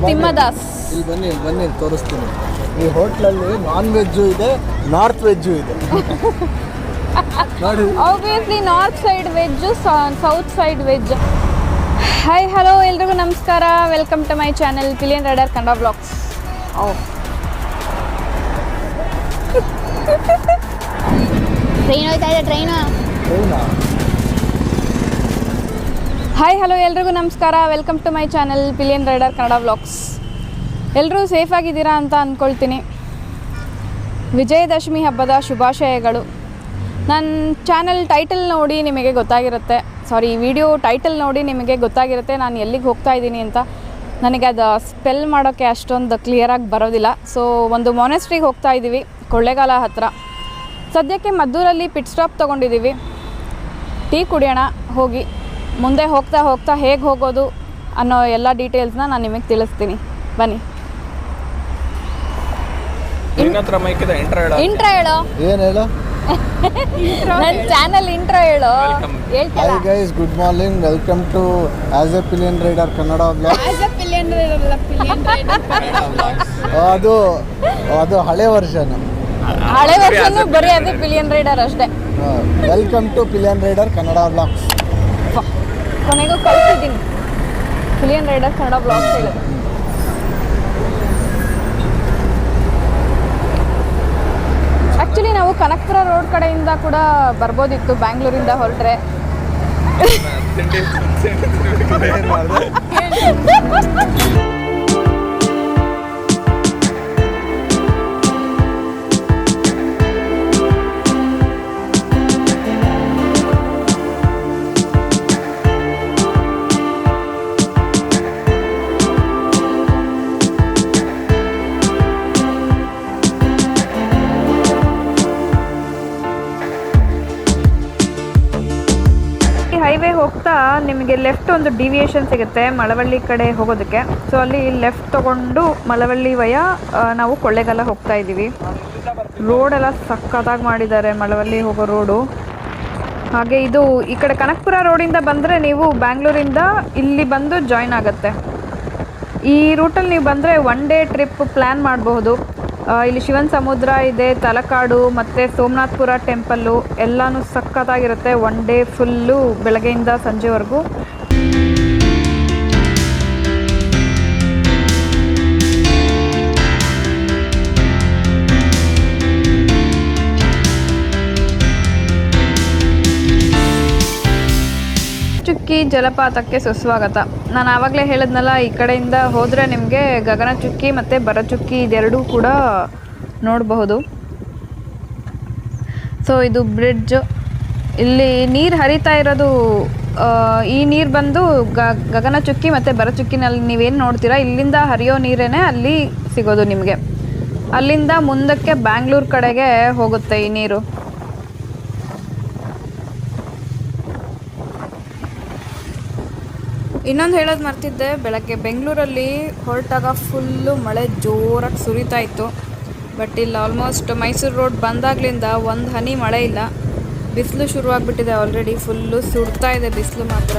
ತಿಮ್ಮದಾಸ್. ಇಲ್ಲಿ ಬನ್ನಿ ತೋರಿಸ್ತೀನಿ. ಈ ಹೋಟ್ಲಲ್ಲಿ ನಾನ್ ವೆಜ್ಜು ಇದೆ, ನಾರ್ತ್ ವೆಜ್ಜು ಇದೆ. ನೋಡಿ, obviously north side veg, south side veg. Hi hello ಎಲ್ರಿಗೂ ನಮಸ್ಕಾರ, welcome to my channel pillion rider Kannada blogs. Train ಹೋಯ್ತಾ ಇದೆ, ಟ್ರೈನಾ. ಹಾಯ್ ಹಲೋ ಎಲ್ರಿಗೂ ನಮಸ್ಕಾರ, welcome to my channel pillion rider Kannada blogs. ಎಲ್ಲರೂ ಸೇಫಾಗಿದ್ದೀರಾ ಅಂತ ಅಂದ್ಕೊಳ್ತೀನಿ. ವಿಜಯದಶಮಿ ಹಬ್ಬದ ಶುಭಾಶಯಗಳು. ನನ್ನ ಚಾನೆಲ್ ಟೈಟಲ್ ನೋಡಿ ನಿಮಗೆ ಗೊತ್ತಾಗಿರುತ್ತೆ, ಈ ವಿಡಿಯೋ ಟೈಟಲ್ ನೋಡಿ ನಿಮಗೆ ಗೊತ್ತಾಗಿರುತ್ತೆ ನಾನು ಎಲ್ಲಿಗೆ ಹೋಗ್ತಾ ಇದ್ದೀನಿ ಅಂತ. ನನಗೆ ಅದು ಸ್ಪೆಲ್ ಮಾಡೋಕ್ಕೆ ಅಷ್ಟೊಂದು ಕ್ಲಿಯರಾಗಿ ಬರೋದಿಲ್ಲ. ಸೊ ಒಂದು ಮೊನೆಸ್ಟ್ರಿಗೆ ಹೋಗ್ತಾ ಇದ್ದೀವಿ, ಕೊಳ್ಳೇಗಾಲ ಹತ್ತಿರ. ಸದ್ಯಕ್ಕೆ ಮದ್ದೂರಲ್ಲಿ ಪಿಟ್ ಸ್ಟಾಪ್ ತೊಗೊಂಡಿದ್ದೀವಿ. ಟೀ ಕುಡಿಯೋಣ ಹೋಗಿ. ಮುಂದೆ ಹೋಗ್ತಾ ಹೋಗ್ತಾ ಹೇಗೆ ಹೋಗೋದು ಅನ್ನೋ ಎಲ್ಲ ಡೀಟೇಲ್ಸ್ನ ನಾನು ನಿಮಗೆ ತಿಳಿಸ್ತೀನಿ, ಬನ್ನಿ. ಇಂಟ್ರೋ ಹೇಳೋ. ಏನು ಹೇಳೋ? ನನ್ನ ಚಾನಲ್ ಇಂಟ್ರೋ ಹೇಳೋ. Hi guys, good morning, welcome to as a pillion rider Kannada blogs. ಅದು ಹಳೆ ವರ್ಷನ್ ಬರೀ ಅದು ಪಿಲಿಯನ್ ರೈಡರ್ ಅಷ್ಟೇ. Welcome to pillion rider Kannada blogs. ಕೊನೆಗೂ ಕಲ್ತಿದ್ದೀನಿ ಪಿಲಿಯನ್ ರೈಡರ್ ಕನ್ನಡ ಬ್ಲಾಗ್ಸ್ ಹೇಳೋದು. ಆ್ಯಕ್ಚುಲಿ ನಾವು ಕನಕಪುರ ರೋಡ್ ಕಡೆಯಿಂದ ಕೂಡ ಬರ್ಬೋದಿತ್ತು, ಬ್ಯಾಂಗ್ಳೂರಿಂದ ಹೊರಟ್ರೆ. ಹೈವೇ ಹೋಗ್ತಾ ನಿಮಗೆ ಲೆಫ್ಟ್ ಒಂದು ಡಿವಿಯೇಷನ್ ಸಿಗುತ್ತೆ ಮಳವಳ್ಳಿ ಕಡೆ ಹೋಗೋದಕ್ಕೆ. ಸೊ ಅಲ್ಲಿ ಲೆಫ್ಟ್ ತೊಗೊಂಡು ಮಳವಳ್ಳಿ ವಯ ನಾವು ಕೊಳ್ಳೇಗಾಲ ಹೋಗ್ತಾ ಇದ್ದೀವಿ. ರೋಡೆಲ್ಲ ಸಕ್ಕತ್ತಾಗಿ ಮಾಡಿದ್ದಾರೆ, ಮಳವಳ್ಳಿ ಹೋಗೋ ರೋಡು. ಹಾಗೆ ಇದು ಈ ಕಡೆ ಕನಕಪುರ ರೋಡಿಂದ ಬಂದರೆ ನೀವು ಬ್ಯಾಂಗ್ಳೂರಿಂದ ಇಲ್ಲಿ ಬಂದು ಜಾಯ್ನ್ ಆಗುತ್ತೆ. ಈ ರೂಟಲ್ಲಿ ನೀವು ಬಂದರೆ ಒನ್ ಡೇ ಟ್ರಿಪ್ ಪ್ಲ್ಯಾನ್ ಮಾಡಬಹುದು. ಇಲ್ಲಿ ಶಿವನ ಸಮುದ್ರ ಇದೆ, ತಲಕಾಡು ಮತ್ತು ಸೋಮನಾಥಪುರ ಟೆಂಪಲ್ಲು ಎಲ್ಲನೂ ಸಖತ್ತಾಗಿರುತ್ತೆ. ಒನ್ ಡೇ ಫುಲ್ಲು ಬೆಳಗ್ಗೆಯಿಂದ ಸಂಜೆವರೆಗೂ. ಚುಕ್ಕಿ ಜಲಪಾತಕ್ಕೆ ಸುಸ್ವಾಗತ. ನಾನು ಆವಾಗಲೇ ಹೇಳಿದ್ನಲ್ಲ, ಈ ಕಡೆಯಿಂದ ಹೋದರೆ ನಿಮಗೆ ಗಗನಚುಕ್ಕಿ ಮತ್ತು ಭರಚುಕ್ಕಿ ಇದೆರಡೂ ಕೂಡ ನೋಡಬಹುದು. ಸೊ ಇದು ಬ್ರಿಡ್ಜ್. ಇಲ್ಲಿ ನೀರು ಹರಿತಾ ಇರೋದು, ಈ ನೀರು ಬಂದು ಗಗನಚುಕ್ಕಿ ಮತ್ತು ಭರಚುಕ್ಕಿನಲ್ಲಿ ನೀವೇನು ನೋಡ್ತೀರಾ, ಇಲ್ಲಿಂದ ಹರಿಯೋ ನೀರೇ ಅಲ್ಲಿ ಸಿಗೋದು ನಿಮಗೆ. ಅಲ್ಲಿಂದ ಮುಂದಕ್ಕೆ ಬ್ಯಾಂಗ್ಳೂರು ಕಡೆಗೆ ಹೋಗುತ್ತೆ ಈ ನೀರು. ಇನ್ನೊಂದು ಹೇಳೋದು ಮರ್ತಿದ್ದೆ, ಬೆಳಗ್ಗೆ ಬೆಂಗಳೂರಲ್ಲಿ ಹೊರಟಾಗ ಫುಲ್ಲು ಮಳೆ ಜೋರಾಗಿ ಸುರಿತಾ ಇತ್ತು. ಬಟ್ ಇಲ್ಲಿ ಆಲ್ಮೋಸ್ಟ್ ಮೈಸೂರು ರೋಡ್ ಬಂದಾಗಲಿಂದ ಒಂದು ಹನಿ ಮಳೆ ಇಲ್ಲ. ಬಿಸಿಲು ಶುರುವಾಗ್ಬಿಟ್ಟಿದೆ ಆಲ್ರೆಡಿ, ಫುಲ್ಲು ಸುಡ್ತಾ ಇದೆ ಬಿಸಿಲು ಮಾತ್ರ.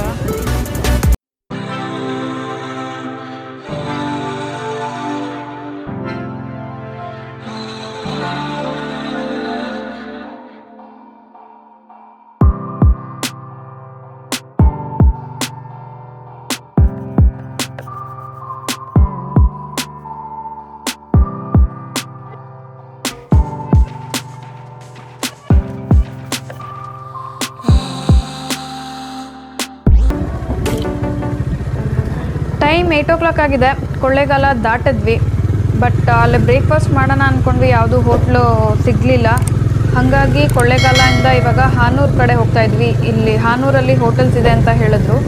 ಟೈಮ್ 8 o'clock ಆಗಿದೆ. ಕೊಳ್ಳೇಗಾಲ ದಾಟಿದ್ವಿ. ಬಟ್ ಅಲ್ಲಿ ಬ್ರೇಕ್ಫಾಸ್ಟ್ ಮಾಡೋಣ ಅಂದ್ಕೊಂಡ್ವಿ, ಯಾವುದೂ ಹೋಟ್ಲು ಸಿಗಲಿಲ್ಲ. ಹಾಗಾಗಿ ಕೊಳ್ಳೇಗಾಲದಿಂದ ಇವಾಗ ಹಾನೂರು ಕಡೆ ಹೋಗ್ತಾ ಇದ್ವಿ. ಇಲ್ಲಿ ಹಾನೂರಲ್ಲಿ ಹೋಟೆಲ್ಸ್ ಇದೆ ಅಂತ ಹೇಳಿದ್ರು.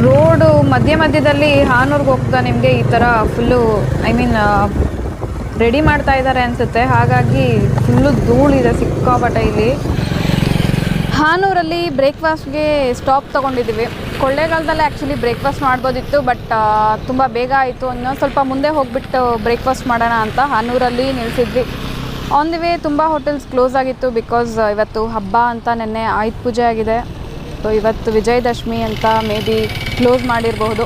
ರೋಡು ಮಧ್ಯದಲ್ಲಿ ಹಾನೂರಿಗೆ ಹೋಗ್ತಾ ನಿಮಗೆ ಈ ಥರ ಫುಲ್ಲು ರೆಡಿ ಮಾಡ್ತಾ ಇದ್ದಾರೆ ಅನಿಸುತ್ತೆ. ಹಾಗಾಗಿ ಫುಲ್ಲು ಧೂಳಿದೆ ಸಿಕ್ಕಾಪಟ್ಟೆ ಇಲ್ಲಿ. ಹಾನೂರಲ್ಲಿ ಬ್ರೇಕ್ಫಾಸ್ಟ್ಗೆ ಸ್ಟಾಪ್ ತೊಗೊಂಡಿದ್ದೀವಿ. ಕೊಳ್ಳೇಗಾಲದಲ್ಲೇ ಆ್ಯಕ್ಚುಲಿ ಬ್ರೇಕ್ಫಾಸ್ಟ್ ಮಾಡ್ಬೋದಿತ್ತು, ಬಟ್ ತುಂಬ ಬೇಗ ಆಯಿತು. ಇನ್ನೊಂದು ಸ್ವಲ್ಪ ಮುಂದೆ ಹೋಗಿಬಿಟ್ಟು ಬ್ರೇಕ್ಫಾಸ್ಟ್ ಮಾಡೋಣ ಅಂತ ಹಾನೂರಲ್ಲಿ ನಿಲ್ಲಿಸಿದ್ವಿ. ಆನ್ ದಿ ವೇ ತುಂಬ ಹೋಟೆಲ್ಸ್ ಕ್ಲೋಸ್ ಆಗಿತ್ತು, ಬಿಕಾಸ್ ಇವತ್ತು ಹಬ್ಬ ಅಂತ. ನೆನ್ನೆ ಆಯುಧ ಪೂಜೆ ಆಗಿದೆ. ಸೊ ಇವತ್ತು ವಿಜಯದಶಮಿ ಅಂತ ಮೇ ಬಿ ಕ್ಲೋಸ್ ಮಾಡಿರಬಹುದು.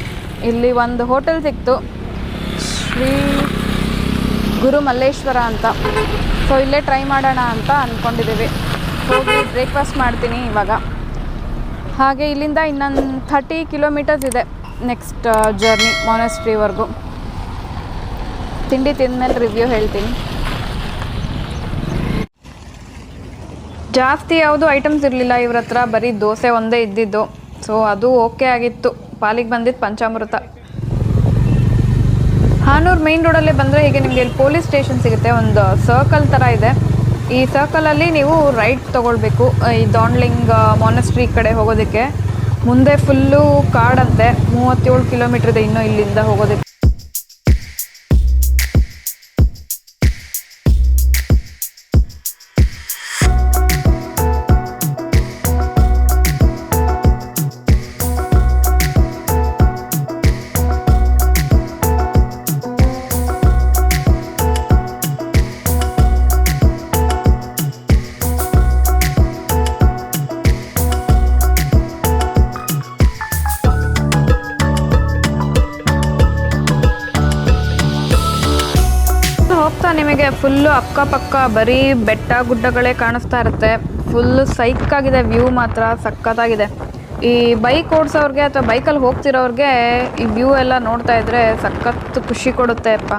ಇಲ್ಲಿ ಒಂದು ಹೋಟೆಲ್ ಸಿಕ್ತು, ಶ್ರೀ ಗುರು ಮಲ್ಲೇಶ್ವರ ಅಂತ. ಸೊ ಇಲ್ಲೇ ಟ್ರೈ ಮಾಡೋಣ ಅಂತ ಅಂದ್ಕೊಂಡಿದ್ದೀವಿ. ಹೋಗಿ ಬ್ರೇಕ್ಫಾಸ್ಟ್ ಮಾಡ್ತೀನಿ ಇವಾಗ. ಹಾಗೆ ಇಲ್ಲಿಂದ ಇನ್ನೊಂದು 30 ಕಿಲೋಮೀಟರ್ಸ್ ಇದೆ ನೆಕ್ಸ್ಟ್ ಜರ್ನಿ ಮಾನೆಸ್ಟ್ರಿವರೆಗೂ. ತಿಂಡಿ ತಿಂದಮೇಲೆ ರಿವ್ಯೂ ಹೇಳ್ತೀನಿ. ಜಾಸ್ತಿ ಯಾವುದು ಐಟಮ್ಸ್ ಇರಲಿಲ್ಲ ಇವ್ರ ಹತ್ರ, ಬರೀ ದೋಸೆ ಒಂದೇ ಇದ್ದಿದ್ದು. ಸೊ ಅದು ಓಕೆ ಆಗಿತ್ತು. ಪಾಲಿಗೆ ಬಂದಿದ್ದು ಪಂಚಾಮೃತ. ಹಾನೂರು ಮೇನ್ ರೋಡಲ್ಲೇ ಬಂದರೆ ಹೀಗೆ ನಿಮಗೆ ಇಲ್ಲಿ ಪೊಲೀಸ್ ಸ್ಟೇಷನ್ ಸಿಗುತ್ತೆ. ಒಂದು ಸರ್ಕಲ್ ಥರ ಇದೆ. ಈ ಸರ್ಕಲಲ್ಲಿ ನೀವು ರೈಟ್ ತೊಗೊಳ್ಬೇಕು ಈ ದಾಂಡ್ಲಿಂಗ್ ಮಾನೆಸ್ಟ್ರಿ ಕಡೆ ಹೋಗೋದಕ್ಕೆ. ಮುಂದೆ ಫುಲ್ಲು ಕಾಡಂತೆ, 37 ಕಿಲೋಮೀಟ್ರ್ ಇದೆ ಇನ್ನೂ ಇಲ್ಲಿಂದ ಹೋಗೋದಕ್ಕೆ. ಹೋಗ್ತಾ ನಿಮಗೆ ಫುಲ್ಲು ಅಕ್ಕಪಕ್ಕ ಬರೀ ಬೆಟ್ಟ ಗುಡ್ಡಗಳೇ ಕಾಣಿಸ್ತಾ ಇರುತ್ತೆ. ಫುಲ್ಲು ಸೈಕಾಗಿದೆ, ವ್ಯೂ ಮಾತ್ರ ಸಖತ್ತಾಗಿದೆ. ಈ ಬೈಕ್ ಓಡಿಸೋರ್ಗೆ ಅಥವಾ ಬೈಕಲ್ಲಿ ಹೋಗ್ತಿರೋರಿಗೆ ಈ ವ್ಯೂ ಎಲ್ಲ ನೋಡ್ತಾ ಇದ್ರೆ ಸಖತ್ತು ಖುಷಿ ಕೊಡುತ್ತೆ ಅಪ್ಪ.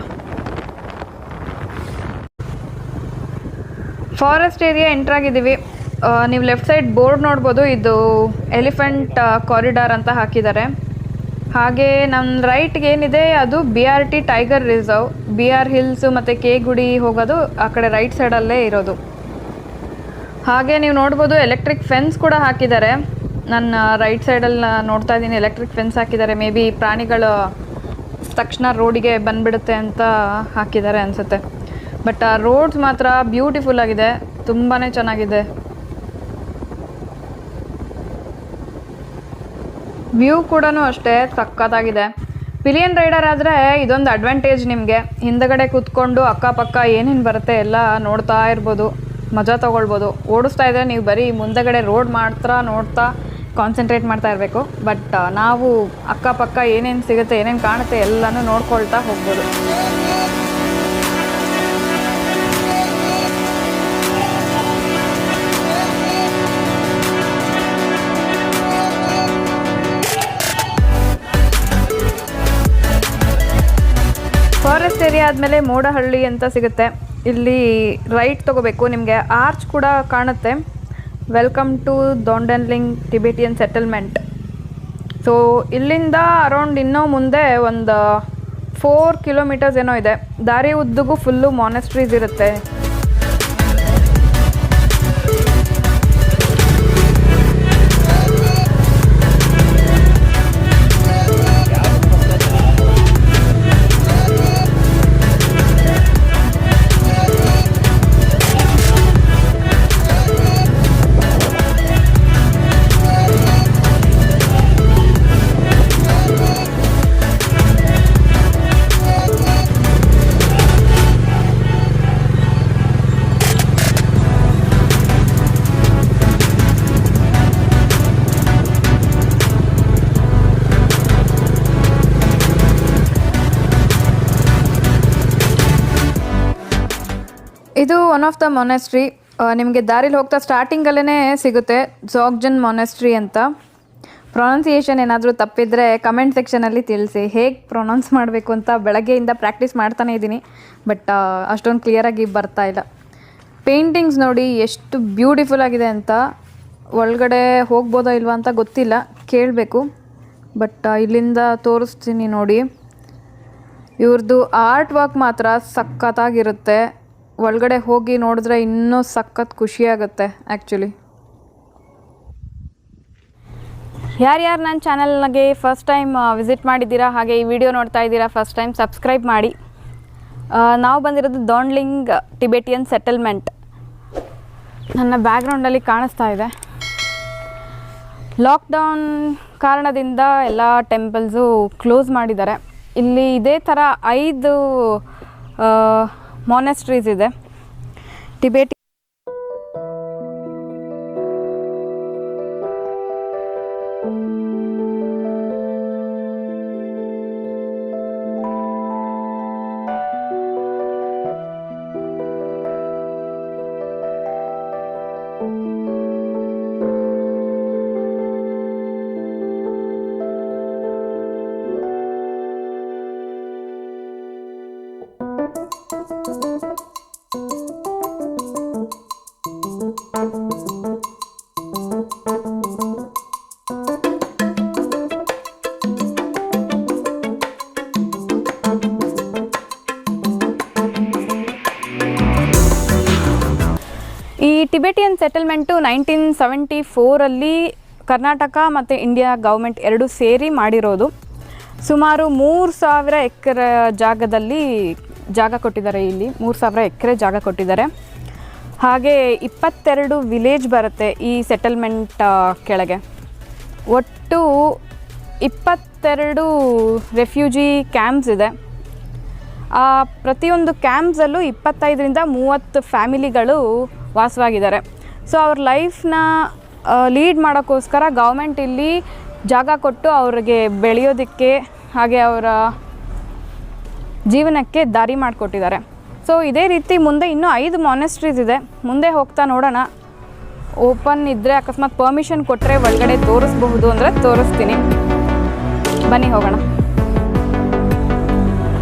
ಫಾರೆಸ್ಟ್ ಏರಿಯಾ ಎಂಟ್ರಾಗಿದ್ದೀವಿ. ನೀವು ಲೆಫ್ಟ್ ಸೈಡ್ ಬೋರ್ಡ್ ನೋಡ್ಬೋದು, ಇದು ಎಲಿಫೆಂಟ್ ಕಾರಿಡಾರ್ ಅಂತ ಹಾಕಿದ್ದಾರೆ. ಹಾಗೆ ನಮ್ಮ ರೈಟ್ಗೆ ಏನಿದೆ ಅದು BRT tiger reserve. BR hills ಮತ್ತು ಕೆ ಗುಡಿ ಹೋಗೋದು ಆ ಕಡೆ ರೈಟ್ ಸೈಡಲ್ಲೇ ಇರೋದು. ಹಾಗೆ ನೀವು ನೋಡ್ಬೋದು ಎಲೆಕ್ಟ್ರಿಕ್ ಫೆನ್ಸ್ ಕೂಡ ಹಾಕಿದ್ದಾರೆ. ನನ್ನ ರೈಟ್ ಸೈಡಲ್ಲಿ ನೋಡ್ತಾ ಇದ್ದೀನಿ, ಎಲೆಕ್ಟ್ರಿಕ್ ಫೆನ್ಸ್ ಹಾಕಿದ್ದಾರೆ. ಮೇ ಬಿ ಪ್ರಾಣಿಗಳು ತಕ್ಷಣ ರೋಡಿಗೆ ಬಂದುಬಿಡುತ್ತೆ ಅಂತ ಹಾಕಿದ್ದಾರೆ ಅನಿಸುತ್ತೆ. ಬಟ್ ಆ ರೋಡ್ಸ್ ಮಾತ್ರ ಬ್ಯೂಟಿಫುಲ್ ಆಗಿದೆ, ತುಂಬಾ ಚೆನ್ನಾಗಿದೆ. ವ್ಯೂ ಕೂಡ ಅಷ್ಟೇ ಸಖತ್ತಾಗಿದೆ. ಪಿಲಿಯನ್ ರೈಡರ್ ಆದರೆ ಇದೊಂದು ಅಡ್ವಾಂಟೇಜ್ ನಿಮಗೆ. ಹಿಂದಗಡೆ ಕೂತ್ಕೊಂಡು ಅಕ್ಕಪಕ್ಕ ಏನೇನು ಬರುತ್ತೆ ಎಲ್ಲ ನೋಡ್ತಾ ಇರ್ಬೋದು, ಮಜಾ ತೊಗೊಳ್ಬೋದು. ಓಡಿಸ್ತಾ ಇದ್ದರೆ ನೀವು ಬರೀ ಮುಂದಗಡೆ ರೋಡ್ ಮಾತ್ರ ನೋಡ್ತಾ ಕಾನ್ಸಂಟ್ರೇಟ್ ಮಾಡ್ತಾ ಇರಬೇಕು. ಬಟ್ ನಾವು ಅಕ್ಕಪಕ್ಕ ಏನೇನು ಸಿಗುತ್ತೆ, ಏನೇನು ಕಾಣುತ್ತೆ ಎಲ್ಲನೂ ನೋಡ್ಕೊಳ್ತಾ ಹೋಗ್ಬೋದು. ಫಾರೆಸ್ಟ್ ಏರಿಯಾ ಆದಮೇಲೆ ಮೋಡಹಳ್ಳಿ ಅಂತ ಸಿಗುತ್ತೆ. ಇಲ್ಲಿ ರೈಟ್ ತೊಗೋಬೇಕು, ನಿಮಗೆ ಆರ್ಚ್ ಕೂಡ ಕಾಣುತ್ತೆ. Welcome to Dhondenling Tibetan settlement. So ಇಲ್ಲಿಂದ ಅರೌಂಡ್ ಇನ್ನೂ ಮುಂದೆ ಒಂದು 4 ಕಿಲೋಮೀಟರ್ಸ್ ಏನೋ ಇದೆ. ದಾರಿ ಉದ್ದಗೂ ಫುಲ್ಲು ಮಾನೆಸ್ಟ್ರೀಸ್ ಇರುತ್ತೆ. ಇದು ಒನ್ ಆಫ್ ದ ಮೊನೆಸ್ಟ್ರಿ. ನಿಮಗೆ ದಾರಿಲಿ ಹೋಗ್ತಾ ಸ್ಟಾರ್ಟಿಂಗಲ್ಲೇ ಸಿಗುತ್ತೆ ಝಾಗ್ಜನ್ ಮೊನೆಸ್ಟ್ರಿ ಅಂತ. ಪ್ರೊನೌನ್ಸಿಯೇಷನ್ ಏನಾದರೂ ತಪ್ಪಿದರೆ ಕಮೆಂಟ್ ಸೆಕ್ಷನಲ್ಲಿ ತಿಳಿಸಿ. ಹೇಗೆ ಪ್ರೊನೌನ್ಸ್ ಮಾಡಬೇಕು ಅಂತ ಬೆಳಗ್ಗೆಯಿಂದ ಪ್ರಾಕ್ಟೀಸ್ ಮಾಡ್ತಾನೇ ಇದ್ದೀನಿ, ಬಟ್ ಅಷ್ಟೊಂದು ಕ್ಲಿಯರಾಗಿ ಬರ್ತಾ ಇಲ್ಲ. ಪೇಂಟಿಂಗ್ಸ್ ನೋಡಿ ಎಷ್ಟು ಬ್ಯೂಟಿಫುಲ್ ಆಗಿದೆ ಅಂತ. ಒಳಗಡೆ ಹೋಗ್ಬೋದಾ ಇಲ್ವಾ ಅಂತ ಗೊತ್ತಿಲ್ಲ, ಕೇಳಬೇಕು. ಬಟ್ ಇಲ್ಲಿಂದ ತೋರಿಸ್ತೀನಿ ನೋಡಿ. ಇವ್ರದ್ದು ಆರ್ಟ್ ವರ್ಕ್ ಮಾತ್ರ ಸಖತ್ತಾಗಿರುತ್ತೆ. ಒಳಗಡೆ ಹೋಗಿ ನೋಡಿದ್ರೆ ಇನ್ನೂ ಸಖತ್ ಖುಷಿಯಾಗುತ್ತೆ ಆ್ಯಕ್ಚುಲಿ. ಯಾರ್ಯಾರು ನನ್ನ ಚಾನಲ್ಗೆ ಫಸ್ಟ್ ಟೈಮ್ ವಿಸಿಟ್ ಮಾಡಿದ್ದೀರಾ, ಹಾಗೆ ಈ ವಿಡಿಯೋ ನೋಡ್ತಾ ಇದ್ದೀರಾ ಫಸ್ಟ್ ಟೈಮ್, ಸಬ್ಸ್ಕ್ರೈಬ್ ಮಾಡಿ. ನಾವು ಬಂದಿರೋದು ದಾಂಡ್ಲಿಂಗ್ ಟಿಬೆಟಿಯನ್ ಸೆಟಲ್ಮೆಂಟ್. ನನ್ನ ಬ್ಯಾಕ್ಗ್ರೌಂಡಲ್ಲಿ ಕಾಣಿಸ್ತಾ ಇದೆ. ಲಾಕ್ಡೌನ್ ಕಾರಣದಿಂದ ಎಲ್ಲ ಟೆಂಪಲ್ಸು ಕ್ಲೋಸ್ ಮಾಡಿದ್ದಾರೆ. ಇಲ್ಲಿ ಇದೇ ಥರ 5 ಮಾನೆಸ್ಟ್ರೀಸ್ ಇದೆ. ಟಿಬೆಟಿ ಈ ಟಿಬೆಟಿಯನ್ ಸೆಟಲ್ಮೆಂಟು 1974 ಕರ್ನಾಟಕ ಮತ್ತು ಇಂಡಿಯಾ ಗೌರ್ಮೆಂಟ್ ಎರಡೂ ಸೇರಿ ಮಾಡಿರೋದು. ಸುಮಾರು 3000 ಎಕರೆ ಜಾಗದಲ್ಲಿ ಜಾಗ ಕೊಟ್ಟಿದ್ದಾರೆ. ಇಲ್ಲಿ 3000 ಎಕರೆ ಜಾಗ ಕೊಟ್ಟಿದ್ದಾರೆ. ಹಾಗೆ 22 ವಿಲೇಜ್ ಬರುತ್ತೆ ಈ ಸೆಟಲ್ಮೆಂಟ್ ಕೆಳಗೆ. ಒಟ್ಟು 22 ರೆಫ್ಯೂಜಿ ಕ್ಯಾಂಪ್ಸ್ ಇದೆ. ಆ ಪ್ರತಿಯೊಂದು ಕ್ಯಾಂಪ್ಸಲ್ಲೂ 25ರಿಂದ 30 ಫ್ಯಾಮಿಲಿಗಳು ವಾಸವಾಗಿದ್ದಾರೆ. ಸೊ ಅವ್ರ ಲೈಫ್ನ ಲೀಡ್ ಮಾಡೋಕ್ಕೋಸ್ಕರ ಗೌರ್ಮೆಂಟ್ ಇಲ್ಲಿ ಜಾಗ ಕೊಟ್ಟು ಅವ್ರಿಗೆ ಬೆಳೆಯೋದಕ್ಕೆ ಹಾಗೆ ಅವರ ಜೀವನಕ್ಕೆ ದಾರಿ ಮಾಡಿಕೊಟ್ಟಿದ್ದಾರೆ. ಸೊ ಇದೇ ರೀತಿ ಮುಂದೆ ಇನ್ನೂ 5 ಮಾನೆಸ್ಟ್ರೀಸ್ ಇದೆ. ಮುಂದೆ ಹೋಗ್ತಾ ನೋಡೋಣ. ಓಪನ್ ಇದ್ದರೆ ಅಕಸ್ಮಾತ್ ಪರ್ಮಿಷನ್ ಕೊಟ್ಟರೆ ಒಳಗಡೆ ತೋರಿಸ್ಬಹುದು ಅಂದರೆ ತೋರಿಸ್ತೀನಿ. ಬನ್ನಿ ಹೋಗೋಣ.